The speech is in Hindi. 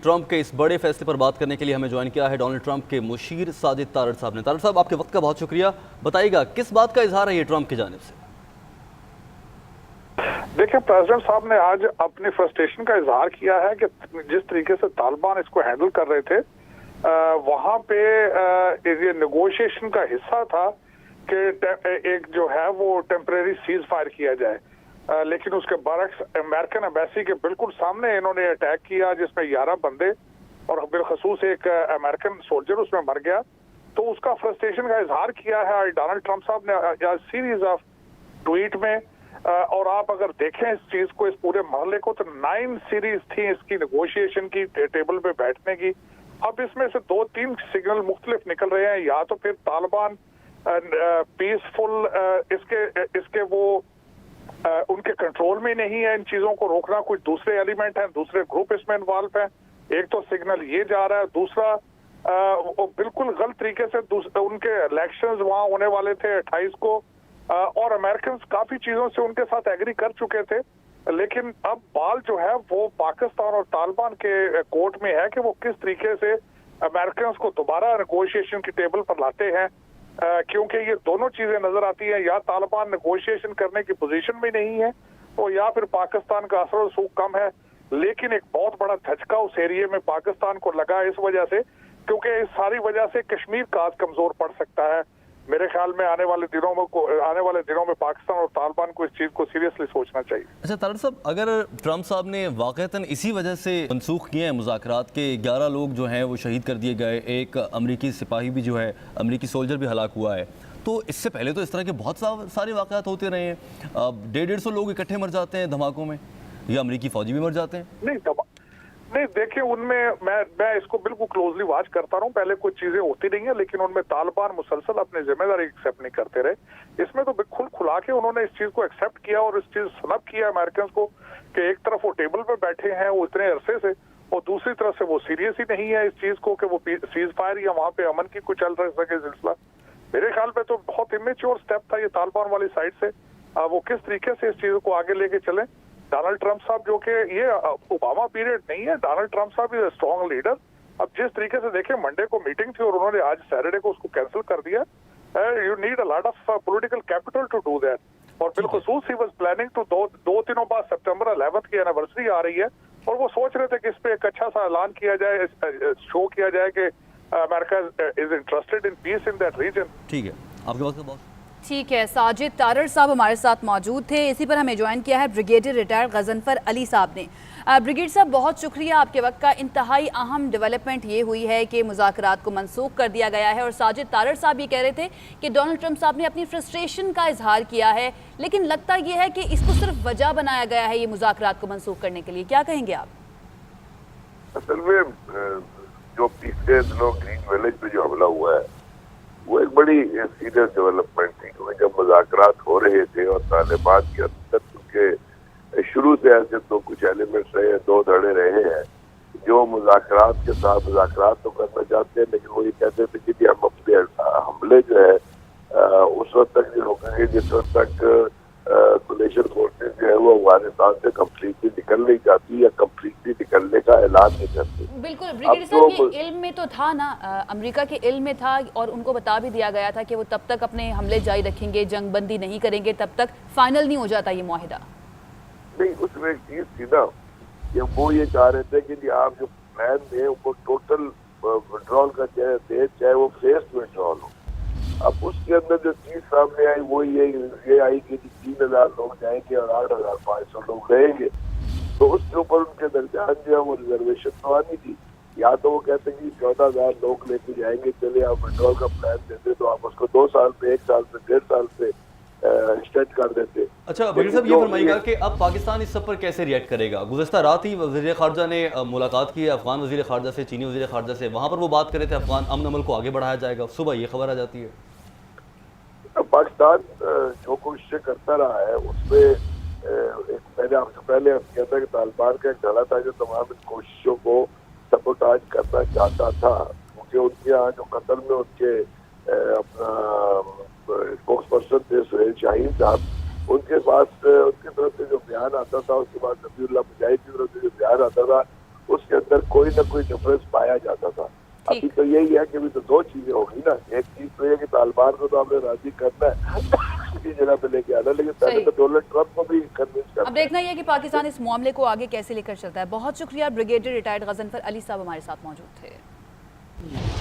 ट्रंप के इस बड़े फैसले पर बात करने के लिए हमें ज्वाइन किया है डोनाल्ड ट्रंप के मुशीर साजिद तारड़ साहब ने। तारड़ साहब, आपके वक्त का बहुत शुक्रिया। बताइएगा किस बात का इजहार है ये ट्रंप की जानिब से? देखिए, प्रेसिडेंट साहब ने आज अपनी फ्रस्ट्रेशन का इजहार किया है कि जिस तरीके से तालिबान इसको हैंडल कर रहे थे, वहां पे ये नेगोशिएशन का हिस्सा था कि एक जो है वो टेम्परेरी सीज फायर किया जाए, लेकिन उसके बरक्स अमेरिकन एम्बेसी के बिल्कुल सामने इन्होंने अटैक किया, जिसमें 11 बंदे और बिलखसूस एक अमेरिकन सोल्जर उसमें मर गया। तो उसका फ्रस्ट्रेशन का इजहार किया है डोनाल्ड ट्रंप साहब ने सीरीज ऑफ ट्वीट में। और आप अगर देखें इस चीज को, इस पूरे मरहले को, तो 9 सीरीज थी इसकी नेगोशिएशन की, टेबल पे बैठने की। अब इसमें से 2-3 सिग्नल मुख्तलिफ निकल रहे हैं। या तो फिर तालिबान पीसफुल इसके वो उनके कंट्रोल में नहीं है इन चीजों को रोकना, कुछ दूसरे एलिमेंट हैं, दूसरे ग्रुप इसमें इन्वॉल्व हैं। एक तो सिग्नल ये जा रहा है, दूसरा वो बिल्कुल गलत तरीके से उनके इलेक्शंस वहां होने वाले थे 28 को, और अमेरिकन काफी चीजों से उनके साथ एग्री कर चुके थे। लेकिन अब बाल जो है वो पाकिस्तान और तालिबान के कोर्ट में है कि वो किस तरीके से अमेरिकन को दोबारा नेगोशिएशन की टेबल पर लाते हैं, क्योंकि ये दोनों चीजें नजर आती हैं। या तालिबान नेगोशिएशन करने की पोजीशन में नहीं है, और या फिर पाकिस्तान का असर रसूख कम है। लेकिन एक बहुत बड़ा झटका उस एरिया में पाकिस्तान को लगा इस वजह से, क्योंकि इस सारी वजह से कश्मीर का आज कमजोर पड़ सकता है। मेरे ख्याल में आने वाले दिनों में पाकिस्तान और तालिबान को इस चीज को सीरियसली सोचना चाहिए। अच्छा तारड़ साहब, अगर ट्रंप साहब ने वाकईतन इसी वजह से मनसूख किए हैं मुज़ाकरात के, 11 लोग जो हैं वो शहीद कर दिए गए, एक अमरीकी सिपाही भी जो है, अमरीकी सोल्जर भी हलाक हुआ है, तो इससे पहले तो इस तरह के बहुत सारे वाक़यात होते रहे हैं। 150 लोग इकट्ठे मर जाते हैं धमाकों में, या अमरीकी फौजी भी मर जाते हैं। नहीं, देखिए, उनमें मैं इसको बिल्कुल क्लोजली वॉच करता रहा हूँ। पहले कुछ चीजें होती नहीं है, लेकिन उनमें तालिबान मुसलसल अपनी जिम्मेदारी एक्सेप्ट नहीं करते रहे। इसमें तो बिल्कुल खुला के उन्होंने इस चीज को एक्सेप्ट किया और इस चीज सनब किया अमेरिकन को कि एक तरफ वो टेबल पे बैठे हैं वो इतने अरसे से, और दूसरी तरफ से वो सीरियस ही नहीं है इस चीज को कि वो सीज फायर या वहां पे अमन की कुछ चल सके सिलसिला। मेरे ख्याल में तो बहुत इमेच्योर स्टेप था ये तालिबान वाली साइड से। वो किस तरीके से इस चीज को आगे लेके चले। डोनाल्ड ट्रंप साहब, जो कि ये ओबामा पीरियड नहीं है, डोनाल्ड ट्रंप साहब इज अ स्ट्रॉन्ग लीडर। अब जिस तरीके से देखें, मंडे को मीटिंग थी और उन्होंने आज सैटरडे को उसको कैंसिल कर दिया। You need a lot of political capital to do that. और बिलखुसूस ही वाज प्लानिंग टू दो दिनों बाद सितंबर 11 की एनिवर्सरी आ रही है, और वो सोच रहे थे कि इस पे एक अच्छा सा ऐलान किया जाए, शो किया जाए कि America is interested in peace in that region. ठीक है, आपके पास बहुत ठीक है। साजिद तारड़ साहब हमारे साथ मौजूद थे। इसी पर हमें ज्वाइन किया है ब्रिगेडियर रिटायर्ड गजनफर अली साहब ने। ब्रिगेडियर साहब, बहुत शुक्रिया आपके वक्त का। इंतहाई अहम डेवलपमेंट ये हुई है कि मुज़ाकरात को मनसूख कर दिया गया है, और साजिद तारड़ साहब ये कह रहे थे कि डोनाल्ड ट्रंप साहब ने अपनी फ्रस्ट्रेशन का इजहार किया है, लेकिन लगता ये है कि इसको सिर्फ वजह बनाया गया है ये मुज़ाकरात को मनसूख करने के लिए। क्या कहेंगे आप? असल में जो पिछले दिनों ग्रीन विलेज पे जो हमला हुआ है वो एक बड़ी सीरियस डेवलपमेंट थी, क्योंकि जब मुज़ाकरात हो रहे थे और तालिबान के अंदर उनके शुरू से ऐसे तो कुछ एलिमेंट्स रहे, 2 धड़े रहे हैं जो मुज़ाकरात के साथ मुज़ाकरात तो करना चाहते हैं, लेकिन वो ये कहते थे कि हम अपने हमले जो है उस वक्त तक नहीं रोकेंगे जिस वक्त तक कोलिशन फोर्सेस जो है वो अफगानिस्तान से कम्प्लीटली निकल नहीं जाती या कम्प्लीटली निकलने का ऐलान नहीं करती। बिल्कुल ब्रिगेडियर साहब, ये इल्म में तो था ना, अमेरिका के इल्म में था, और उनको बता भी दिया गया था कि वो तब तक अपने हमले जारी रखेंगे, जंगबंदी नहीं करेंगे तब तक फाइनल नहीं हो जाता ये मुआहिदा। नहीं, उसमें एक चीज थी ना कि वो ये चाह रहे थे कि आप जो प्लान दें वो टोटल विड्रॉल का चाहे वो फेस्ड विड्रॉल हो। अब उसके अंदर जो चीज सामने आई वो ये आई कि 3000 लोग जाएंगे और 8500 लोग रहेंगे, तो उसके ऊपर उनके दरमियान जो है वो रिजर्वेशन तो आनी थी। या तो वो कहते हैं कि 14,000 लोग लेके जाएंगे, चले आप विड्रॉल का प्लान देते तो आप उसको 2 साल पे, 1 साल पे, 1.5 साल पे एक्सटेंड कर देते। अच्छा ब्रिगेडियर साहब, ये फरमाइएगा कि अब पाकिस्तान इस सब पर कैसे रिएक्ट करेगा? गुज़श्ता रात ही वज़ीर ख़ारजा ने मुलाकात की है अफगान वज़ीर ख़ारजा से, चीनी वज़ीर ख़ारजा से, वहाँ पर वो बात कर रहे थे अफगान अमन अमल को आगे बढ़ाया जाएगा। सुबह ये खबर आ जाती है पाकिस्तान जो कोशिशें करता रहा है उसमें मैंने आपसे पहले किया था कि तालिबान का एक धड़ा था जो तमाम इन कोशिशों को सबोटाज करना चाहता था, क्योंकि उनके यहाँ जो कत्ल में उनके अपना स्पोक्स पर्सन थे सुहेल शाहीन साहब, उनके पास उनकी तरफ से जो बयान आता था, उसके बाद नबीउल्लाह मुजाहिद की तरफ से जो बयान आता था, उसके अंदर कोई ना कोई डिफरेंस पाया जाता था। अभी तो यही है कि अभी तो दो चीजें हो गई ना, एक चीज तो ये कि तालिबान को तो आपने राजी करना है किसी जगह पे लेके आना, लेकिन पहले तो डोनाल्ड ट्रंप को भी कन्विंस करना। अब देखना यह कि पाकिस्तान इस मामले को आगे कैसे लेकर चलता है। बहुत शुक्रिया, ब्रिगेडियर रिटायर्ड गजनफर अली साहब हमारे साथ मौजूद थे।